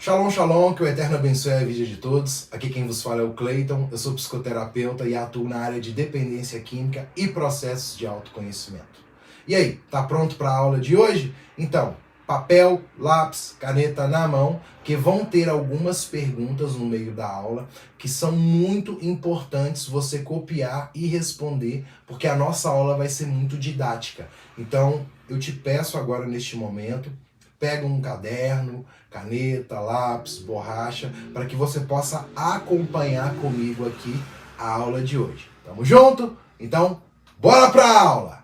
Shalom, shalom, que o Eterno abençoe a vida de todos. Aqui quem vos fala é o Cleiton, eu sou psicoterapeuta e atuo na área de dependência química e processos de autoconhecimento. E aí, tá pronto para a aula de hoje? Então, papel, lápis, caneta na mão, que vão ter algumas perguntas no meio da aula que são muito importantes você copiar e responder, porque a nossa aula vai ser muito didática. Então, eu te peço agora neste momento, pega um caderno, caneta, lápis, borracha, para que você possa acompanhar comigo aqui a aula de hoje. Tamo junto? Então, bora pra aula!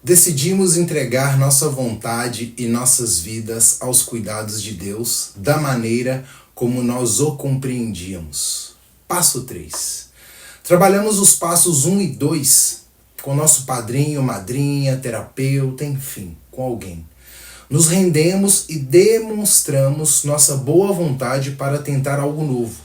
Decidimos entregar nossa vontade e nossas vidas aos cuidados de Deus da maneira como nós o compreendíamos. Passo 3. Trabalhamos os passos 1 e 2 com nosso padrinho, madrinha, terapeuta, enfim, com alguém. Nos rendemos e demonstramos nossa boa vontade para tentar algo novo.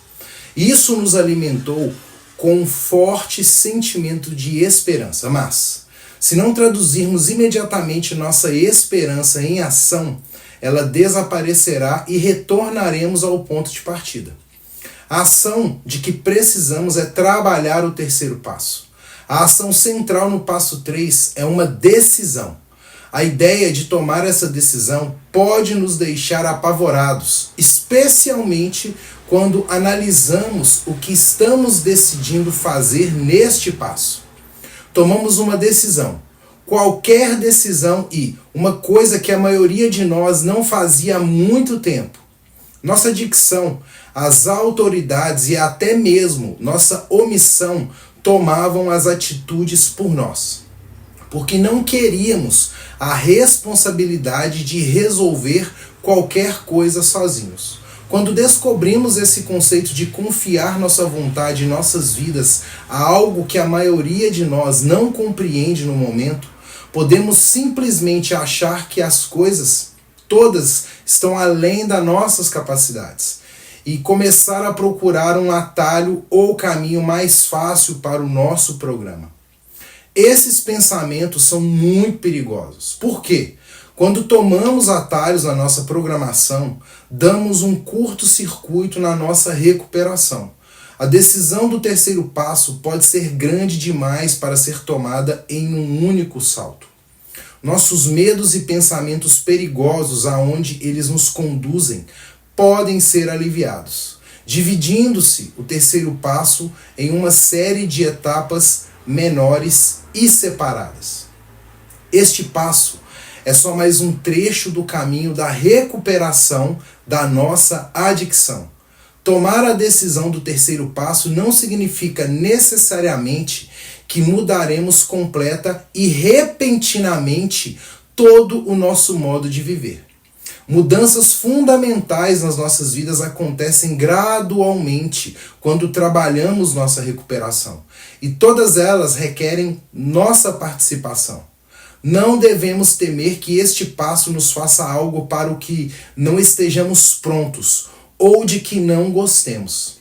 Isso nos alimentou com um forte sentimento de esperança, mas se não traduzirmos imediatamente nossa esperança em ação, ela desaparecerá e retornaremos ao ponto de partida. A ação de que precisamos é trabalhar o terceiro passo. A ação central no passo 3 é uma decisão. A ideia de tomar essa decisão pode nos deixar apavorados, especialmente quando analisamos o que estamos decidindo fazer neste passo. Tomamos uma decisão, qualquer decisão e uma coisa que a maioria de nós não fazia há muito tempo. Nossa dicção, as autoridades e até mesmo nossa omissão tomavam as atitudes por nós, porque não queríamos a responsabilidade de resolver qualquer coisa sozinhos. Quando descobrimos esse conceito de confiar nossa vontade e nossas vidas a algo que a maioria de nós não compreende no momento, podemos simplesmente achar que as coisas todas estão além das nossas capacidades e começar a procurar um atalho ou caminho mais fácil para o nosso programa. Esses pensamentos são muito perigosos. Por quê? Quando tomamos atalhos na nossa programação, damos um curto-circuito na nossa recuperação. A decisão do terceiro passo pode ser grande demais para ser tomada em um único salto. Nossos medos e pensamentos perigosos aonde eles nos conduzem podem ser aliviados, dividindo-se o terceiro passo em uma série de etapas menores e separadas. Este passo é só mais um trecho do caminho da recuperação da nossa adicção. Tomar a decisão do terceiro passo não significa necessariamente que mudaremos completa e repentinamente todo o nosso modo de viver. Mudanças fundamentais nas nossas vidas acontecem gradualmente quando trabalhamos nossa recuperação. E todas elas requerem nossa participação. Não devemos temer que este passo nos faça algo para o que não estejamos prontos ou de que não gostemos.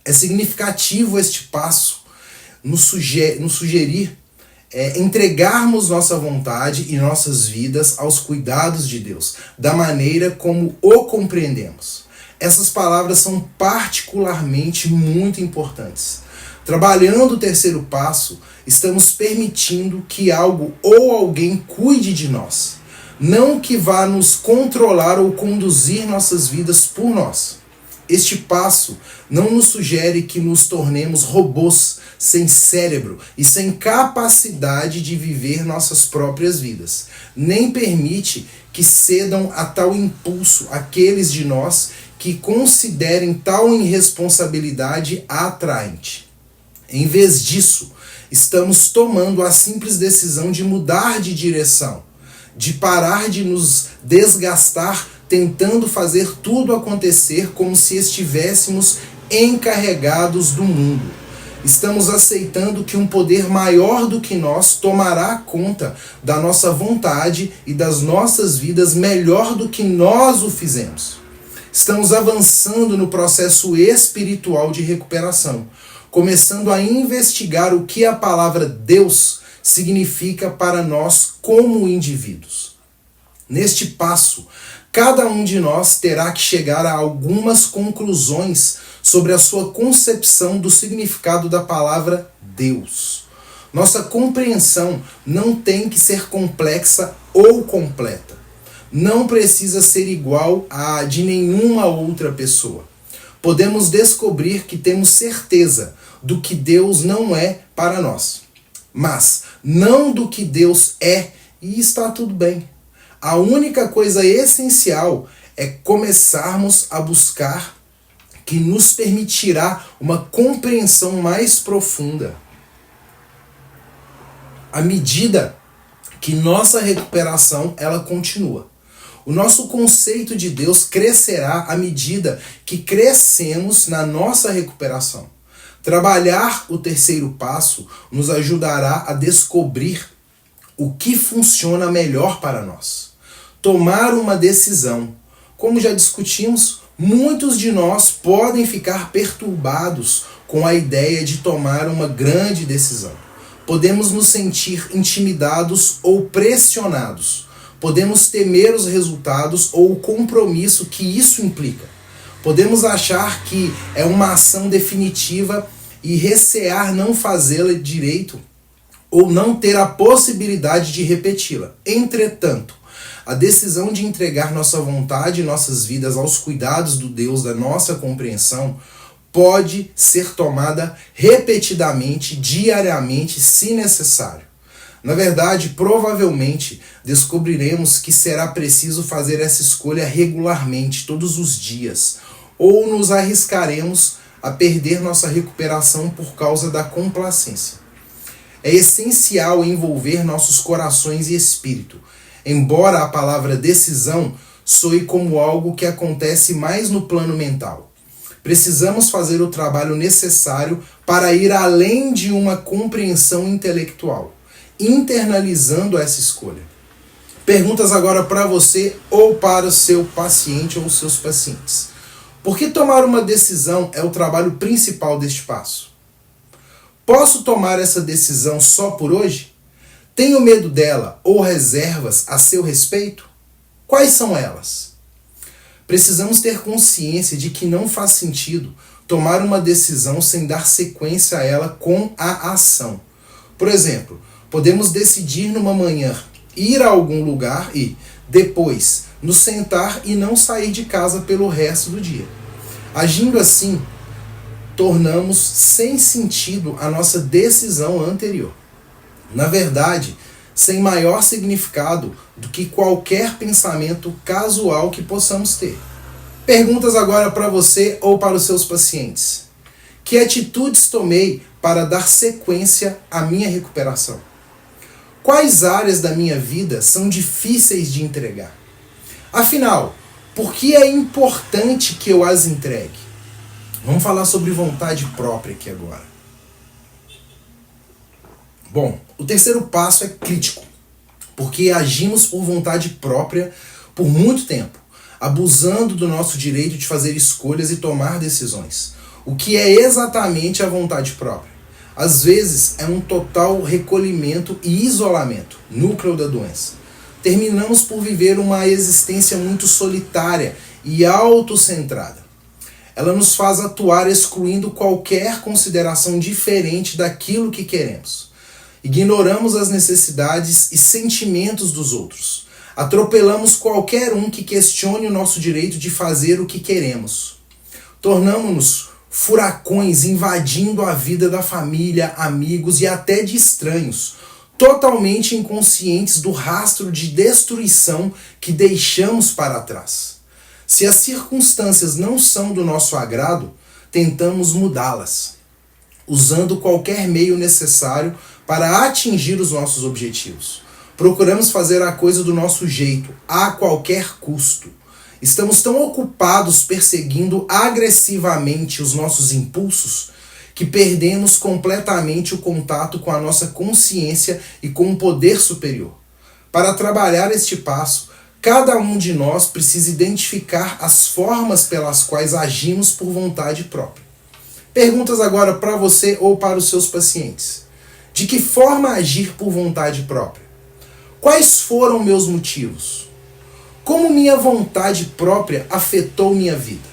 É significativo este passo nos sugerir entregarmos nossa vontade e nossas vidas aos cuidados de Deus, da maneira como o compreendemos. Essas palavras são particularmente muito importantes. Trabalhando o terceiro passo, estamos permitindo que algo ou alguém cuide de nós, não que vá nos controlar ou conduzir nossas vidas por nós. Este passo não nos sugere que nos tornemos robôs sem cérebro e sem capacidade de viver nossas próprias vidas. Nem permite que cedam a tal impulso aqueles de nós que considerem tal irresponsabilidade atraente. Em vez disso, estamos tomando a simples decisão de mudar de direção, de parar de nos desgastar tentando fazer tudo acontecer como se estivéssemos encarregados do mundo. Estamos aceitando que um poder maior do que nós tomará conta da nossa vontade e das nossas vidas melhor do que nós o fizemos. Estamos avançando no processo espiritual de recuperação, começando a investigar o que a palavra Deus significa para nós como indivíduos. Neste passo, cada um de nós terá que chegar a algumas conclusões sobre a sua concepção do significado da palavra Deus. Nossa compreensão não tem que ser complexa ou completa. Não precisa ser igual à de nenhuma outra pessoa. Podemos descobrir que temos certeza do que Deus não é para nós, mas não do que Deus é, e está tudo bem. A única coisa essencial é começarmos a buscar que nos permitirá uma compreensão mais profunda. À medida que nossa recuperação ela continua. O nosso conceito de Deus crescerá à medida que crescemos na nossa recuperação. Trabalhar o terceiro passo nos ajudará a descobrir o que funciona melhor para nós. Tomar uma decisão. Como já discutimos, muitos de nós podem ficar perturbados com a ideia de tomar uma grande decisão. Podemos nos sentir intimidados ou pressionados. Podemos temer os resultados ou o compromisso que isso implica. Podemos achar que é uma ação definitiva e recear não fazê-la direito ou não ter a possibilidade de repeti-la. Entretanto, a decisão de entregar nossa vontade e nossas vidas aos cuidados do Deus da nossa compreensão pode ser tomada repetidamente, diariamente, se necessário. Na verdade, provavelmente, descobriremos que será preciso fazer essa escolha regularmente, todos os dias, ou nos arriscaremos a perder nossa recuperação por causa da complacência. É essencial envolver nossos corações e espírito, embora a palavra decisão soe como algo que acontece mais no plano mental. Precisamos fazer o trabalho necessário para ir além de uma compreensão intelectual, internalizando essa escolha. Perguntas agora para você ou para o seu paciente ou seus pacientes. Por que tomar uma decisão é o trabalho principal deste passo? Posso tomar essa decisão só por hoje? Tenho medo dela ou reservas a seu respeito? Quais são elas? Precisamos ter consciência de que não faz sentido tomar uma decisão sem dar sequência a ela com a ação. Por exemplo, podemos decidir numa manhã ir a algum lugar e, depois, nos sentar e não sair de casa pelo resto do dia. Agindo assim, tornamos sem sentido a nossa decisão anterior. Na verdade, sem maior significado do que qualquer pensamento casual que possamos ter. Perguntas agora para você ou para os seus pacientes. Que atitudes tomei para dar sequência à minha recuperação? Quais áreas da minha vida são difíceis de entregar? Afinal, por que é importante que eu as entregue? Vamos falar sobre vontade própria aqui agora. Bom, o terceiro passo é crítico, porque agimos por vontade própria por muito tempo, abusando do nosso direito de fazer escolhas e tomar decisões. O que é exatamente a vontade própria? Às vezes é um total recolhimento e isolamento, núcleo da doença. Terminamos por viver uma existência muito solitária e autocentrada. Ela nos faz atuar excluindo qualquer consideração diferente daquilo que queremos. Ignoramos as necessidades e sentimentos dos outros. Atropelamos qualquer um que questione o nosso direito de fazer o que queremos. Tornamo-nos furacões invadindo a vida da família, amigos e até de estranhos, totalmente inconscientes do rastro de destruição que deixamos para trás. Se as circunstâncias não são do nosso agrado, tentamos mudá-las, usando qualquer meio necessário para atingir os nossos objetivos. Procuramos fazer a coisa do nosso jeito, a qualquer custo. Estamos tão ocupados perseguindo agressivamente os nossos impulsos que perdemos completamente o contato com a nossa consciência e com o poder superior. Para trabalhar este passo, cada um de nós precisa identificar as formas pelas quais agimos por vontade própria. Perguntas agora para você ou para os seus pacientes. De que forma agir por vontade própria? Quais foram meus motivos? Como minha vontade própria afetou minha vida?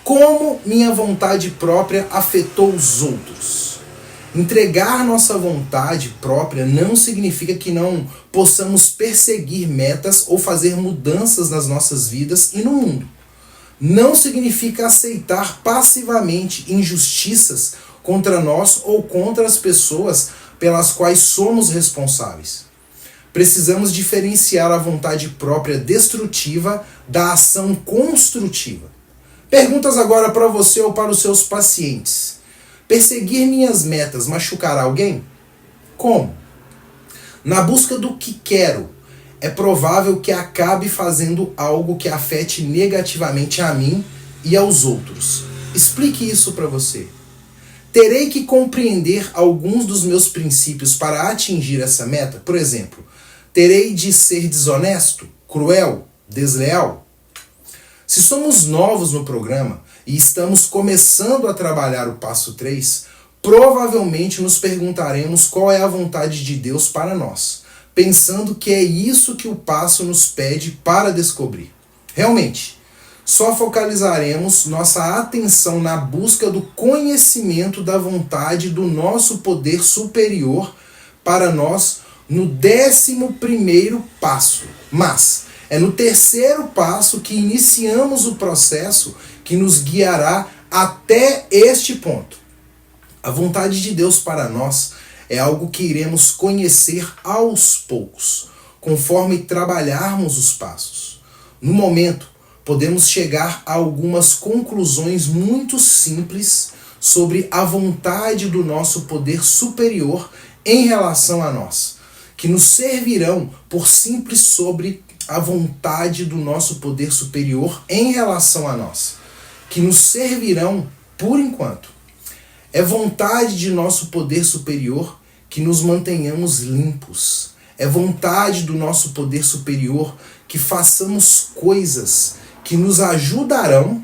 Como minha vontade própria afetou os outros? Entregar nossa vontade própria não significa que não possamos perseguir metas ou fazer mudanças nas nossas vidas e no mundo. Não significa aceitar passivamente injustiças contra nós ou contra as pessoas pelas quais somos responsáveis. Precisamos diferenciar a vontade própria destrutiva da ação construtiva. Perguntas agora para você ou para os seus pacientes. Perseguir minhas metas machucará alguém? Como? Na busca do que quero, é provável que acabe fazendo algo que afete negativamente a mim e aos outros. Explique isso para você. Terei que compreender alguns dos meus princípios para atingir essa meta? Por exemplo, terei de ser desonesto, cruel, desleal? Se somos novos no programa e estamos começando a trabalhar o passo 3, provavelmente nos perguntaremos qual é a vontade de Deus para nós, pensando que é isso que o passo nos pede para descobrir. Realmente, só focalizaremos nossa atenção na busca do conhecimento da vontade do nosso poder superior para nós no 11º passo. Mas é no 3º passo que iniciamos o processo que nos guiará até este ponto. A vontade de Deus para nós é algo que iremos conhecer aos poucos, conforme trabalharmos os passos. No momento, podemos chegar a algumas conclusões muito simples sobre a vontade do nosso poder superior em relação a nós, que nos servirão por simples sobre a vontade do nosso poder superior em relação a nós, que nos servirão por enquanto. É vontade de nosso poder superior que nos mantenhamos limpos. É vontade do nosso poder superior que façamos coisas que nos ajudarão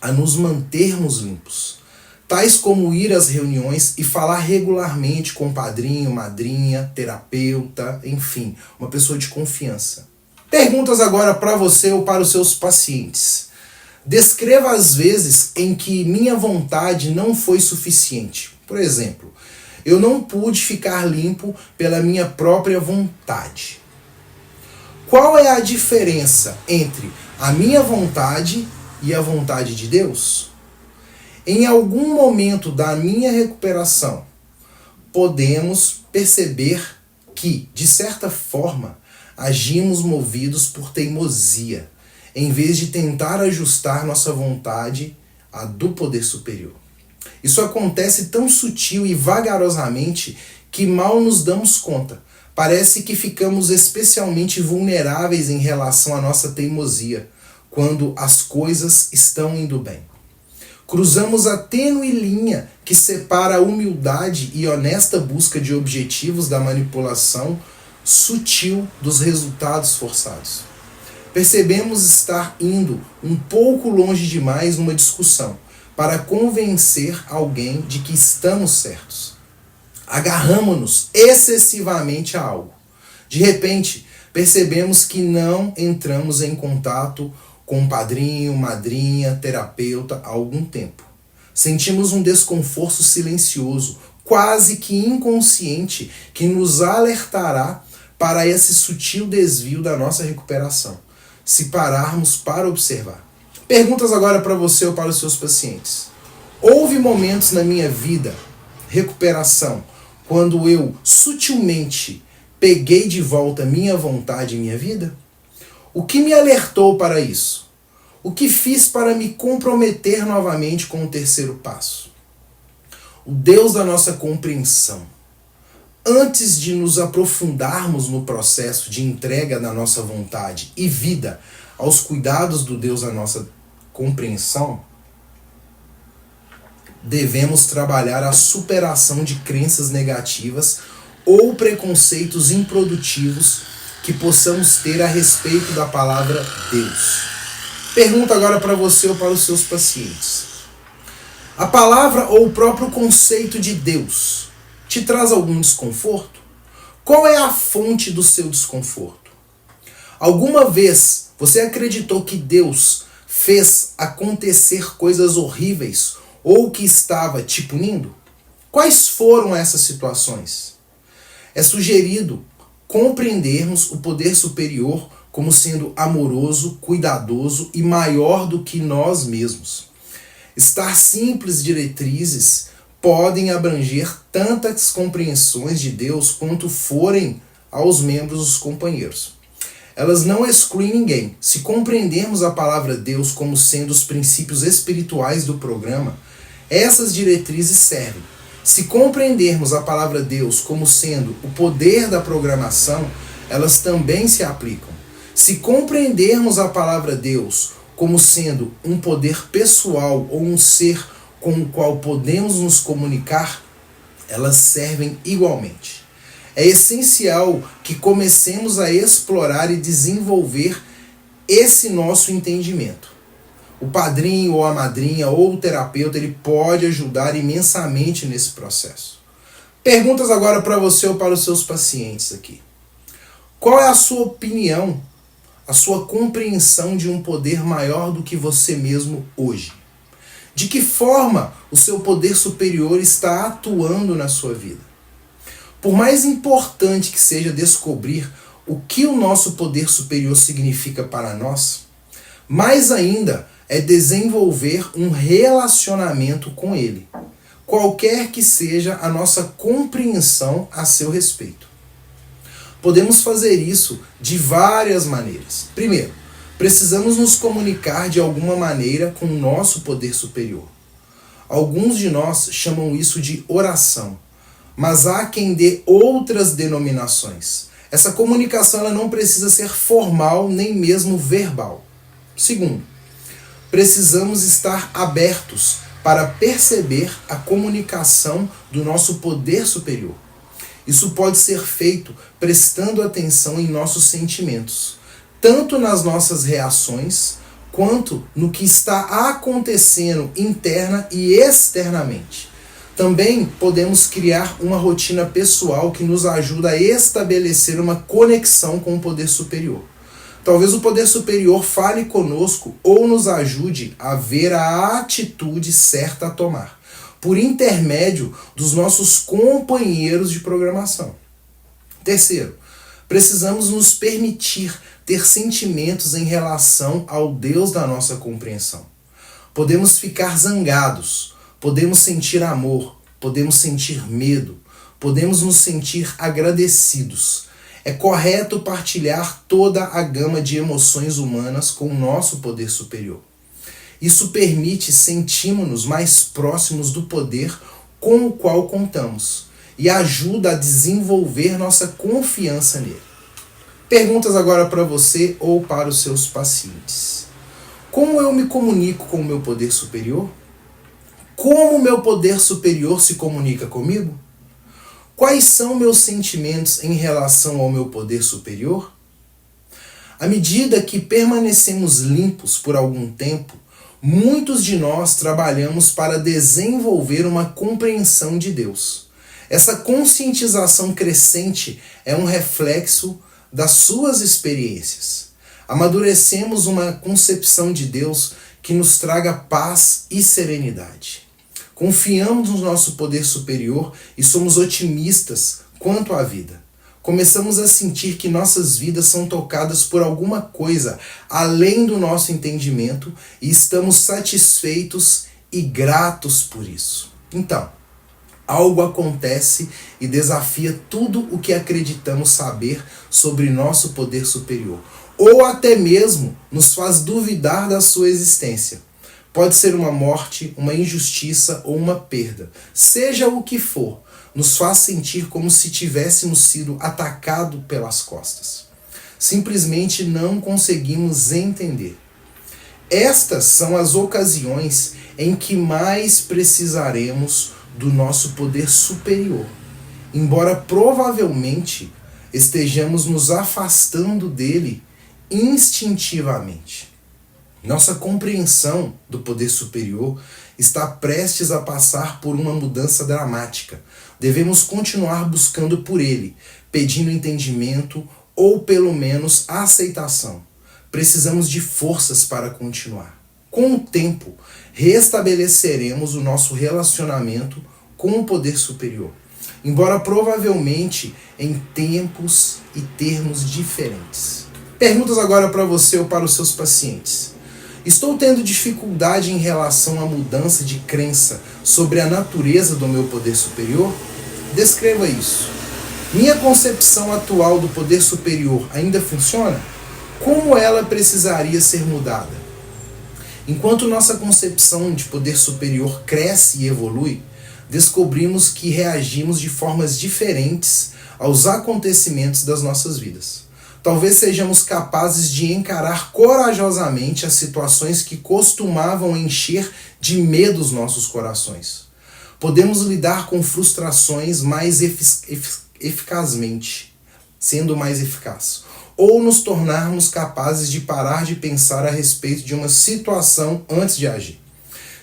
a nos mantermos limpos, tais como ir às reuniões e falar regularmente com padrinho, madrinha, terapeuta, enfim, uma pessoa de confiança. Perguntas agora para você ou para os seus pacientes. Descreva as vezes em que minha vontade não foi suficiente. Por exemplo, eu não pude ficar limpo pela minha própria vontade. Qual é a diferença entre a minha vontade e a vontade de Deus? Em algum momento da minha recuperação, podemos perceber que, de certa forma, agimos movidos por teimosia, em vez de tentar ajustar nossa vontade à do poder superior. Isso acontece tão sutil e vagarosamente que mal nos damos conta. Parece que ficamos especialmente vulneráveis em relação à nossa teimosia, quando as coisas estão indo bem. Cruzamos a tênue linha que separa a humildade e honesta busca de objetivos da manipulação sutil dos resultados forçados. Percebemos estar indo um pouco longe demais numa discussão para convencer alguém de que estamos certos. Agarramo-nos excessivamente a algo. De repente, percebemos que não entramos em contato com padrinho, madrinha, terapeuta há algum tempo. Sentimos um desconforto silencioso, quase que inconsciente, que nos alertará para esse sutil desvio da nossa recuperação, se pararmos para observar. Perguntas agora para você ou para os seus pacientes. Houve momentos na minha vida, recuperação, quando eu sutilmente peguei de volta minha vontade e minha vida? O que me alertou para isso? O que fiz para me comprometer novamente com o 3º passo? O Deus da nossa compreensão. Antes de nos aprofundarmos no processo de entrega da nossa vontade e vida aos cuidados do Deus da nossa compreensão, devemos trabalhar a superação de crenças negativas ou preconceitos improdutivos que possamos ter a respeito da palavra Deus. Pergunta agora para você ou para os seus pacientes. A palavra ou o próprio conceito de Deus te traz algum desconforto? Qual é a fonte do seu desconforto? Alguma vez você acreditou que Deus fez acontecer coisas horríveis ou que estava te punindo? Quais foram essas situações? É sugerido compreendermos o poder superior como sendo amoroso, cuidadoso e maior do que nós mesmos. Estas simples diretrizes podem abranger tantas compreensões de Deus quanto forem aos membros dos companheiros. Elas não excluem ninguém. Se compreendermos a palavra Deus como sendo os princípios espirituais do programa, essas diretrizes servem. Se compreendermos a palavra Deus como sendo o poder da programação, elas também se aplicam. Se compreendermos a palavra Deus como sendo um poder pessoal ou um ser com o qual podemos nos comunicar, elas servem igualmente. É essencial que comecemos a explorar e desenvolver esse nosso entendimento. O padrinho ou a madrinha ou o terapeuta, ele pode ajudar imensamente nesse processo. Perguntas agora para você ou para os seus pacientes aqui. Qual é a sua opinião, a sua compreensão de um poder maior do que você mesmo hoje? De que forma o seu poder superior está atuando na sua vida? Por mais importante que seja descobrir o que o nosso poder superior significa para nós, mais ainda é desenvolver um relacionamento com ele, qualquer que seja a nossa compreensão a seu respeito. Podemos fazer isso de várias maneiras. Primeiro, precisamos nos comunicar de alguma maneira com o nosso poder superior. Alguns de nós chamam isso de oração, mas há quem dê outras denominações. Essa comunicação ela não precisa ser formal nem mesmo verbal. Segundo, precisamos estar abertos para perceber a comunicação do nosso poder superior. Isso pode ser feito prestando atenção em nossos sentimentos, tanto nas nossas reações, quanto no que está acontecendo interna e externamente. Também podemos criar uma rotina pessoal que nos ajuda a estabelecer uma conexão com o poder superior. Talvez o poder superior fale conosco ou nos ajude a ver a atitude certa a tomar, por intermédio dos nossos companheiros de programação. Terceiro, precisamos nos permitir ter sentimentos em relação ao Deus da nossa compreensão. Podemos ficar zangados, podemos sentir amor, podemos sentir medo, podemos nos sentir agradecidos. É correto partilhar toda a gama de emoções humanas com o nosso poder superior. Isso permite sentirmos-nos mais próximos do poder com o qual contamos e ajuda a desenvolver nossa confiança nele. Perguntas agora para você ou para os seus pacientes. Como eu me comunico com o meu poder superior? Como o meu poder superior se comunica comigo? Quais são meus sentimentos em relação ao meu poder superior? À medida que permanecemos limpos por algum tempo, muitos de nós trabalhamos para desenvolver uma compreensão de Deus. Essa conscientização crescente é um reflexo das suas experiências. Amadurecemos uma concepção de Deus que nos traga paz e serenidade. Confiamos no nosso poder superior e somos otimistas quanto à vida. Começamos a sentir que nossas vidas são tocadas por alguma coisa além do nosso entendimento e estamos satisfeitos e gratos por isso. Então, algo acontece e desafia tudo o que acreditamos saber sobre nosso poder superior, ou até mesmo nos faz duvidar da sua existência. Pode ser uma morte, uma injustiça ou uma perda. Seja o que for, nos faz sentir como se tivéssemos sido atacados pelas costas. Simplesmente não conseguimos entender. Estas são as ocasiões em que mais precisaremos do nosso poder superior, embora provavelmente estejamos nos afastando dele instintivamente. Nossa compreensão do poder superior está prestes a passar por uma mudança dramática. Devemos continuar buscando por ele, pedindo entendimento, ou pelo menos aceitação. Precisamos de forças para continuar. Com o tempo, restabeleceremos o nosso relacionamento com o poder superior, embora provavelmente em tempos e termos diferentes. Perguntas agora para você ou para os seus pacientes. Estou tendo dificuldade em relação à mudança de crença sobre a natureza do meu poder superior? Descreva isso. Minha concepção atual do poder superior ainda funciona? Como ela precisaria ser mudada? Enquanto nossa concepção de poder superior cresce e evolui, descobrimos que reagimos de formas diferentes aos acontecimentos das nossas vidas. Talvez sejamos capazes de encarar corajosamente as situações que costumavam encher de medo os nossos corações. Podemos lidar com frustrações mais eficazmente, sendo mais eficaz, ou nos tornarmos capazes de parar de pensar a respeito de uma situação antes de agir.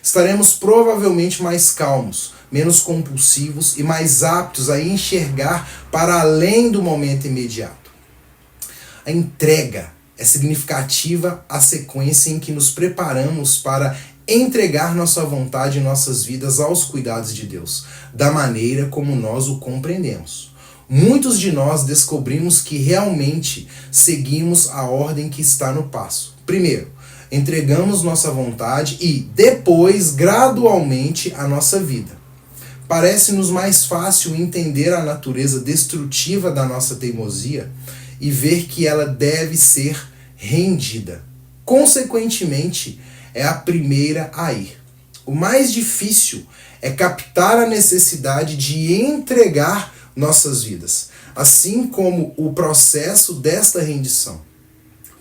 Estaremos provavelmente mais calmos, menos compulsivos e mais aptos a enxergar para além do momento imediato. A entrega é significativa à sequência em que nos preparamos para entregar nossa vontade e nossas vidas aos cuidados de Deus, da maneira como nós o compreendemos. Muitos de nós descobrimos que realmente seguimos a ordem que está no passo. Primeiro, entregamos nossa vontade e, depois, gradualmente, a nossa vida. Parece-nos mais fácil entender a natureza destrutiva da nossa teimosia e ver que ela deve ser rendida. Consequentemente, é a primeira a ir. O mais difícil é captar a necessidade de entregar nossas vidas, assim como o processo desta rendição.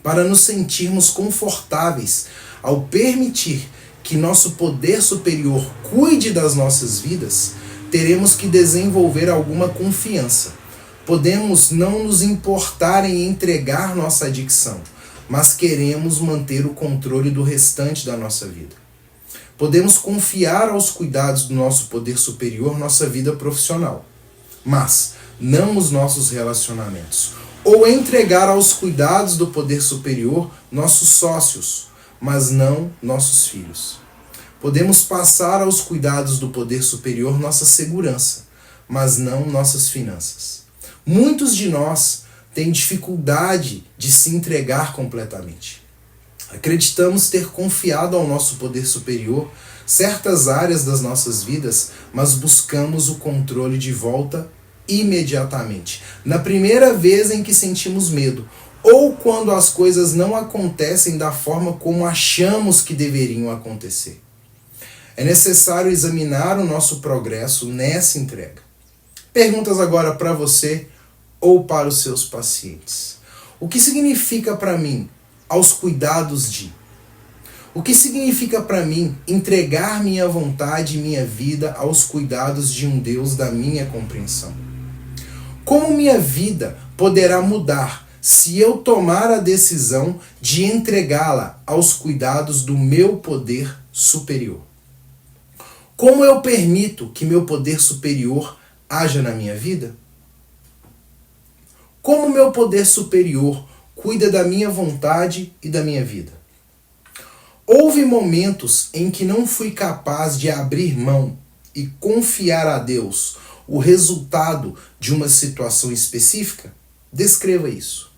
Para nos sentirmos confortáveis ao permitir que nosso poder superior cuide das nossas vidas, teremos que desenvolver alguma confiança. Podemos não nos importar em entregar nossa adicção, mas queremos manter o controle do restante da nossa vida. Podemos confiar aos cuidados do nosso poder superior nossa vida profissional, mas não os nossos relacionamentos. Ou entregar aos cuidados do poder superior nossos sócios, mas não nossos filhos. Podemos passar aos cuidados do poder superior nossa segurança, mas não nossas finanças. Muitos de nós têm dificuldade de se entregar completamente. Acreditamos ter confiado ao nosso poder superior certas áreas das nossas vidas, mas buscamos o controle de volta imediatamente, na primeira vez em que sentimos medo, ou quando as coisas não acontecem da forma como achamos que deveriam acontecer. É necessário examinar o nosso progresso nessa entrega. Perguntas agora para você ou para os seus pacientes. O que significa para mim aos cuidados de? O que significa para mim entregar minha vontade e minha vida aos cuidados de um Deus da minha compreensão? Como minha vida poderá mudar se eu tomar a decisão de entregá-la aos cuidados do meu poder superior? Como eu permito que meu poder superior haja na minha vida? Como meu poder superior cuida da minha vontade e da minha vida? Houve momentos em que não fui capaz de abrir mão e confiar a Deus o resultado de uma situação específica? Descreva isso.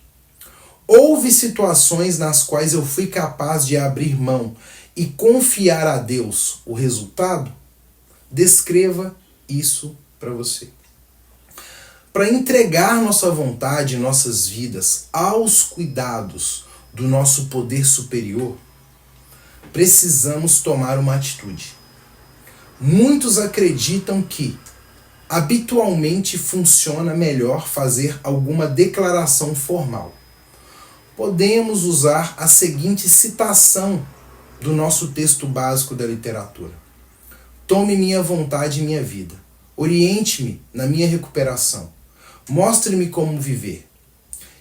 Houve situações nas quais eu fui capaz de abrir mão e confiar a Deus o resultado? Descreva isso para você. Para entregar nossa vontade e nossas vidas aos cuidados do nosso poder superior, precisamos tomar uma atitude. Muitos acreditam que habitualmente funciona melhor fazer alguma declaração formal. Podemos usar a seguinte citação do nosso texto básico da literatura: tome minha vontade e minha vida, oriente-me na minha recuperação, mostre-me como viver.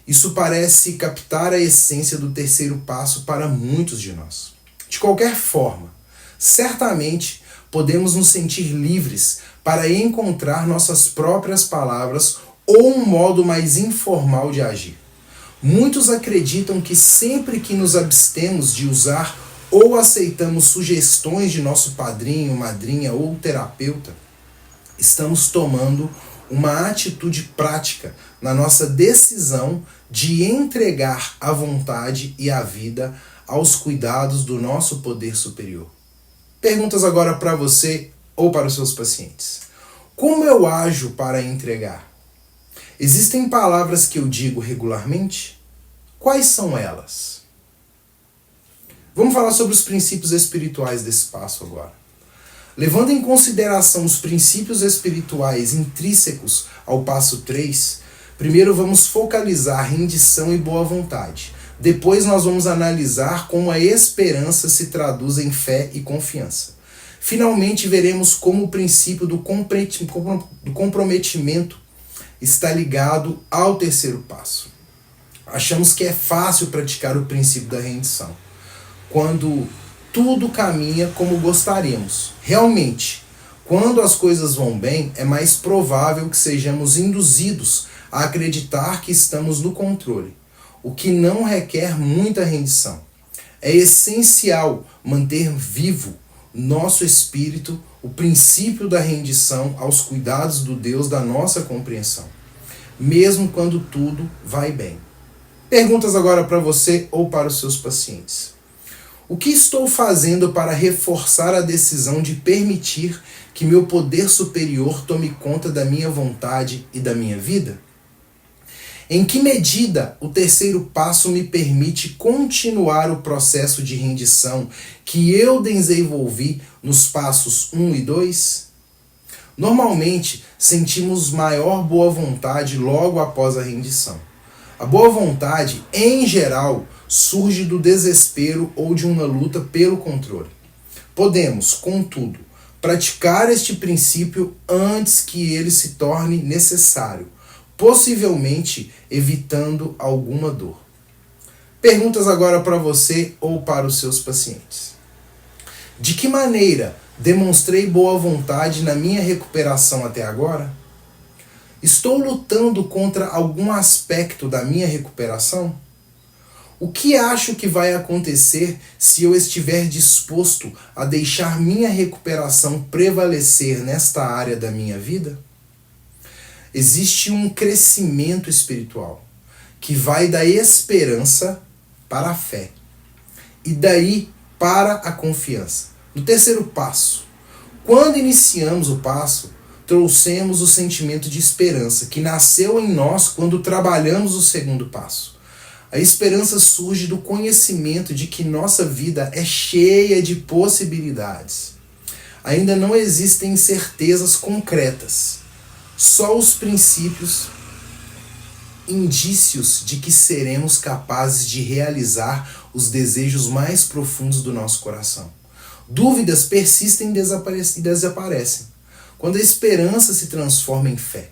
Isso parece captar a essência do terceiro passo para muitos de nós. De qualquer forma, certamente podemos nos sentir livres para encontrar nossas próprias palavras ou um modo mais informal de agir. Muitos acreditam que sempre que nos abstemos de usar ou aceitamos sugestões de nosso padrinho, madrinha ou terapeuta, estamos tomando uma atitude prática na nossa decisão de entregar a vontade e a vida aos cuidados do nosso poder superior. Perguntas agora para você ou para os seus pacientes. Como eu ajo para entregar? Existem palavras que eu digo regularmente? Quais são elas? Vamos falar sobre os princípios espirituais desse passo agora. Levando em consideração os princípios espirituais intrínsecos ao passo 3, primeiro vamos focalizar rendição e boa vontade. Depois nós vamos analisar como a esperança se traduz em fé e confiança. Finalmente veremos como o princípio do comprometimento está ligado ao terceiro passo. Achamos que é fácil praticar o princípio da rendição quando tudo caminha como gostaríamos. Realmente, quando as coisas vão bem, é mais provável que sejamos induzidos a acreditar que estamos no controle, o que não requer muita rendição. É essencial manter vivo nosso espírito o princípio da rendição aos cuidados do Deus da nossa compreensão, mesmo quando tudo vai bem. Perguntas agora para você ou para os seus pacientes. O que estou fazendo para reforçar a decisão de permitir que meu poder superior tome conta da minha vontade e da minha vida? Em que medida o terceiro passo me permite continuar o processo de rendição que eu desenvolvi nos passos 1 e 2? Normalmente, sentimos maior boa vontade logo após a rendição. A boa vontade, em geral, surge do desespero ou de uma luta pelo controle. Podemos, contudo, praticar este princípio antes que ele se torne necessário, possivelmente evitando alguma dor. Perguntas agora para você ou para os seus pacientes. De que maneira demonstrei boa vontade na minha recuperação até agora? Estou lutando contra algum aspecto da minha recuperação? O que acho que vai acontecer se eu estiver disposto a deixar minha recuperação prevalecer nesta área da minha vida? Existe um crescimento espiritual que vai da esperança para a fé e daí para a confiança. No terceiro passo, quando iniciamos o passo, trouxemos o sentimento de esperança que nasceu em nós quando trabalhamos o segundo passo. A esperança surge do conhecimento de que nossa vida é cheia de possibilidades. Ainda não existem certezas concretas, só os princípios, indícios de que seremos capazes de realizar os desejos mais profundos do nosso coração. Dúvidas persistem e desaparecem. Quando a esperança se transforma em fé,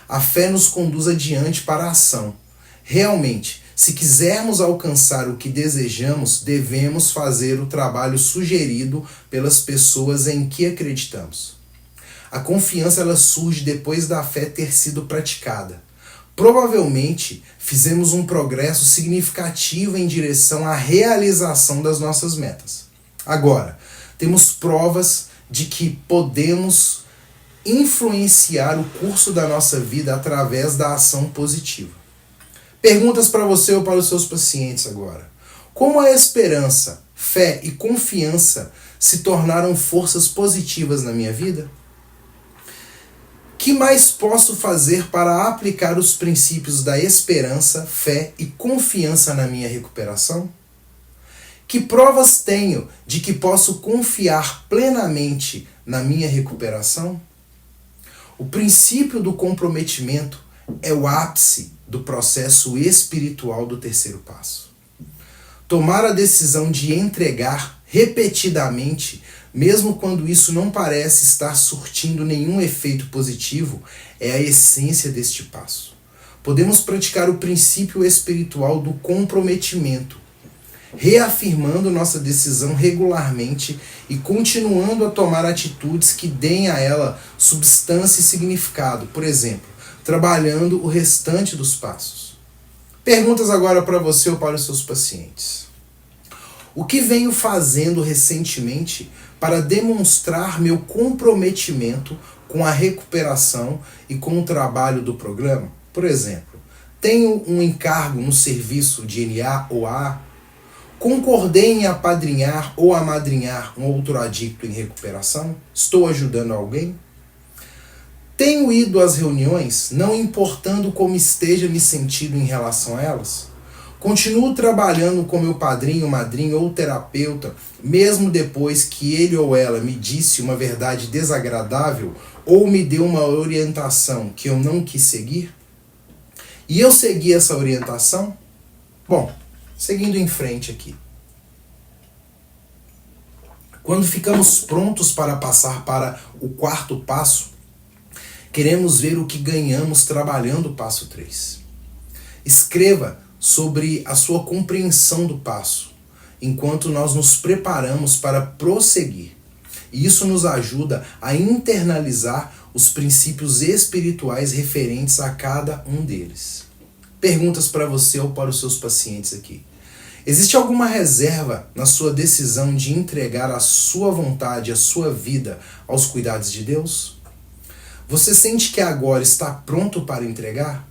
a fé nos conduz adiante para a ação. Realmente, se quisermos alcançar o que desejamos, devemos fazer o trabalho sugerido pelas pessoas em que acreditamos. A confiança ela surge depois da fé ter sido praticada. Provavelmente, fizemos um progresso significativo em direção à realização das nossas metas. Agora, temos provas de que podemos influenciar o curso da nossa vida através da ação positiva. Perguntas para você ou para os seus pacientes agora. Como a esperança, fé e confiança se tornaram forças positivas na minha vida? Que mais posso fazer para aplicar os princípios da esperança, fé e confiança na minha recuperação? Que provas tenho de que posso confiar plenamente na minha recuperação? O princípio do comprometimento é o ápice do processo espiritual do terceiro passo. Tomar a decisão de entregar repetidamente, mesmo quando isso não parece estar surtindo nenhum efeito positivo, é a essência deste passo. Podemos praticar o princípio espiritual do comprometimento, reafirmando nossa decisão regularmente e continuando a tomar atitudes que deem a ela substância e significado, por exemplo, trabalhando o restante dos passos. Perguntas agora para você ou para os seus pacientes. O que venho fazendo recentemente para demonstrar meu comprometimento com a recuperação e com o trabalho do programa? Por exemplo, tenho um encargo no serviço de NA ou AA? Concordei em apadrinhar ou amadrinhar um outro adicto em recuperação? Estou ajudando alguém? Tenho ido às reuniões, não importando como esteja me sentindo em relação a elas? Continuo trabalhando com meu padrinho, madrinho ou terapeuta, mesmo depois que ele ou ela me disse uma verdade desagradável ou me deu uma orientação que eu não quis seguir? E eu segui essa orientação? Bom, seguindo em frente aqui. Quando ficamos prontos para passar para o quarto passo, queremos ver o que ganhamos trabalhando o passo 3. Escreva sobre a sua compreensão do passo, enquanto nós nos preparamos para prosseguir. E isso nos ajuda a internalizar os princípios espirituais referentes a cada um deles. Perguntas para você ou para os seus pacientes aqui. Existe alguma reserva na sua decisão de entregar a sua vontade, a sua vida aos cuidados de Deus? Você sente que agora está pronto para entregar?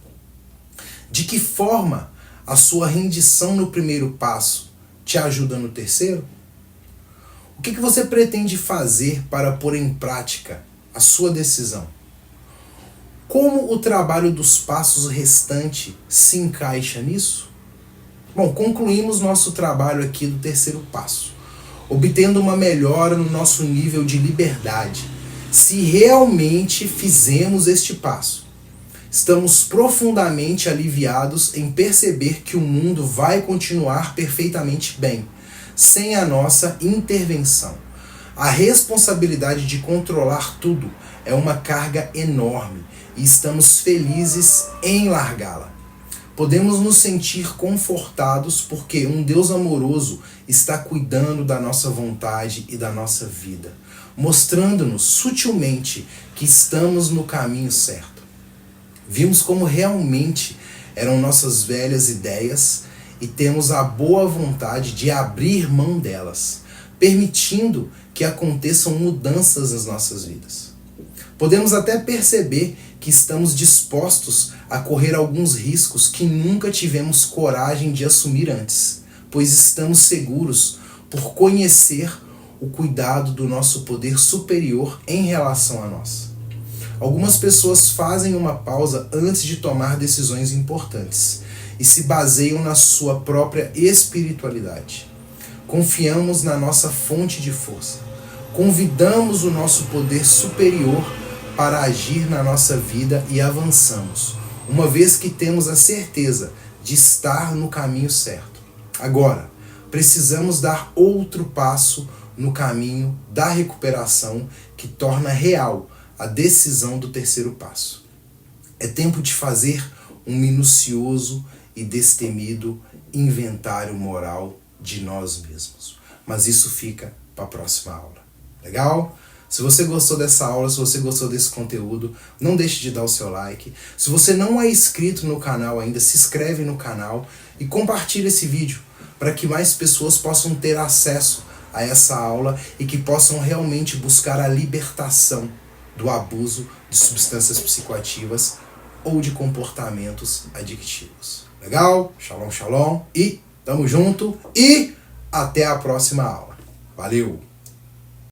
De que forma a sua rendição no primeiro passo te ajuda no terceiro? O que você pretende fazer para pôr em prática a sua decisão? Como o trabalho dos passos restantes se encaixa nisso? Bom, concluímos nosso trabalho aqui do terceiro passo, obtendo uma melhora no nosso nível de liberdade. Se realmente fizemos este passo, estamos profundamente aliviados em perceber que o mundo vai continuar perfeitamente bem, sem a nossa intervenção. A responsabilidade de controlar tudo é uma carga enorme e estamos felizes em largá-la. Podemos nos sentir confortados porque um Deus amoroso está cuidando da nossa vontade e da nossa vida, mostrando-nos sutilmente que estamos no caminho certo. Vimos como realmente eram nossas velhas ideias e temos a boa vontade de abrir mão delas, permitindo que aconteçam mudanças nas nossas vidas. Podemos até perceber que estamos dispostos a correr alguns riscos que nunca tivemos coragem de assumir antes, pois estamos seguros por conhecer o cuidado do nosso poder superior em relação a nós. Algumas pessoas fazem uma pausa antes de tomar decisões importantes e se baseiam na sua própria espiritualidade. Confiamos na nossa fonte de força. Convidamos o nosso poder superior para agir na nossa vida e avançamos, uma vez que temos a certeza de estar no caminho certo. Agora, precisamos dar outro passo no caminho da recuperação que torna real a decisão do terceiro passo. É tempo de fazer um minucioso e destemido inventário moral de nós mesmos. Mas isso fica para a próxima aula. Legal? Se você gostou dessa aula, se você gostou desse conteúdo, não deixe de dar o seu like. Se você não é inscrito no canal ainda, se inscreve no canal e compartilha esse vídeo para que mais pessoas possam ter acesso a essa aula e que possam realmente buscar a libertação do abuso de substâncias psicoativas ou de comportamentos adictivos. Legal? Shalom, shalom e tamo junto e até a próxima aula. Valeu!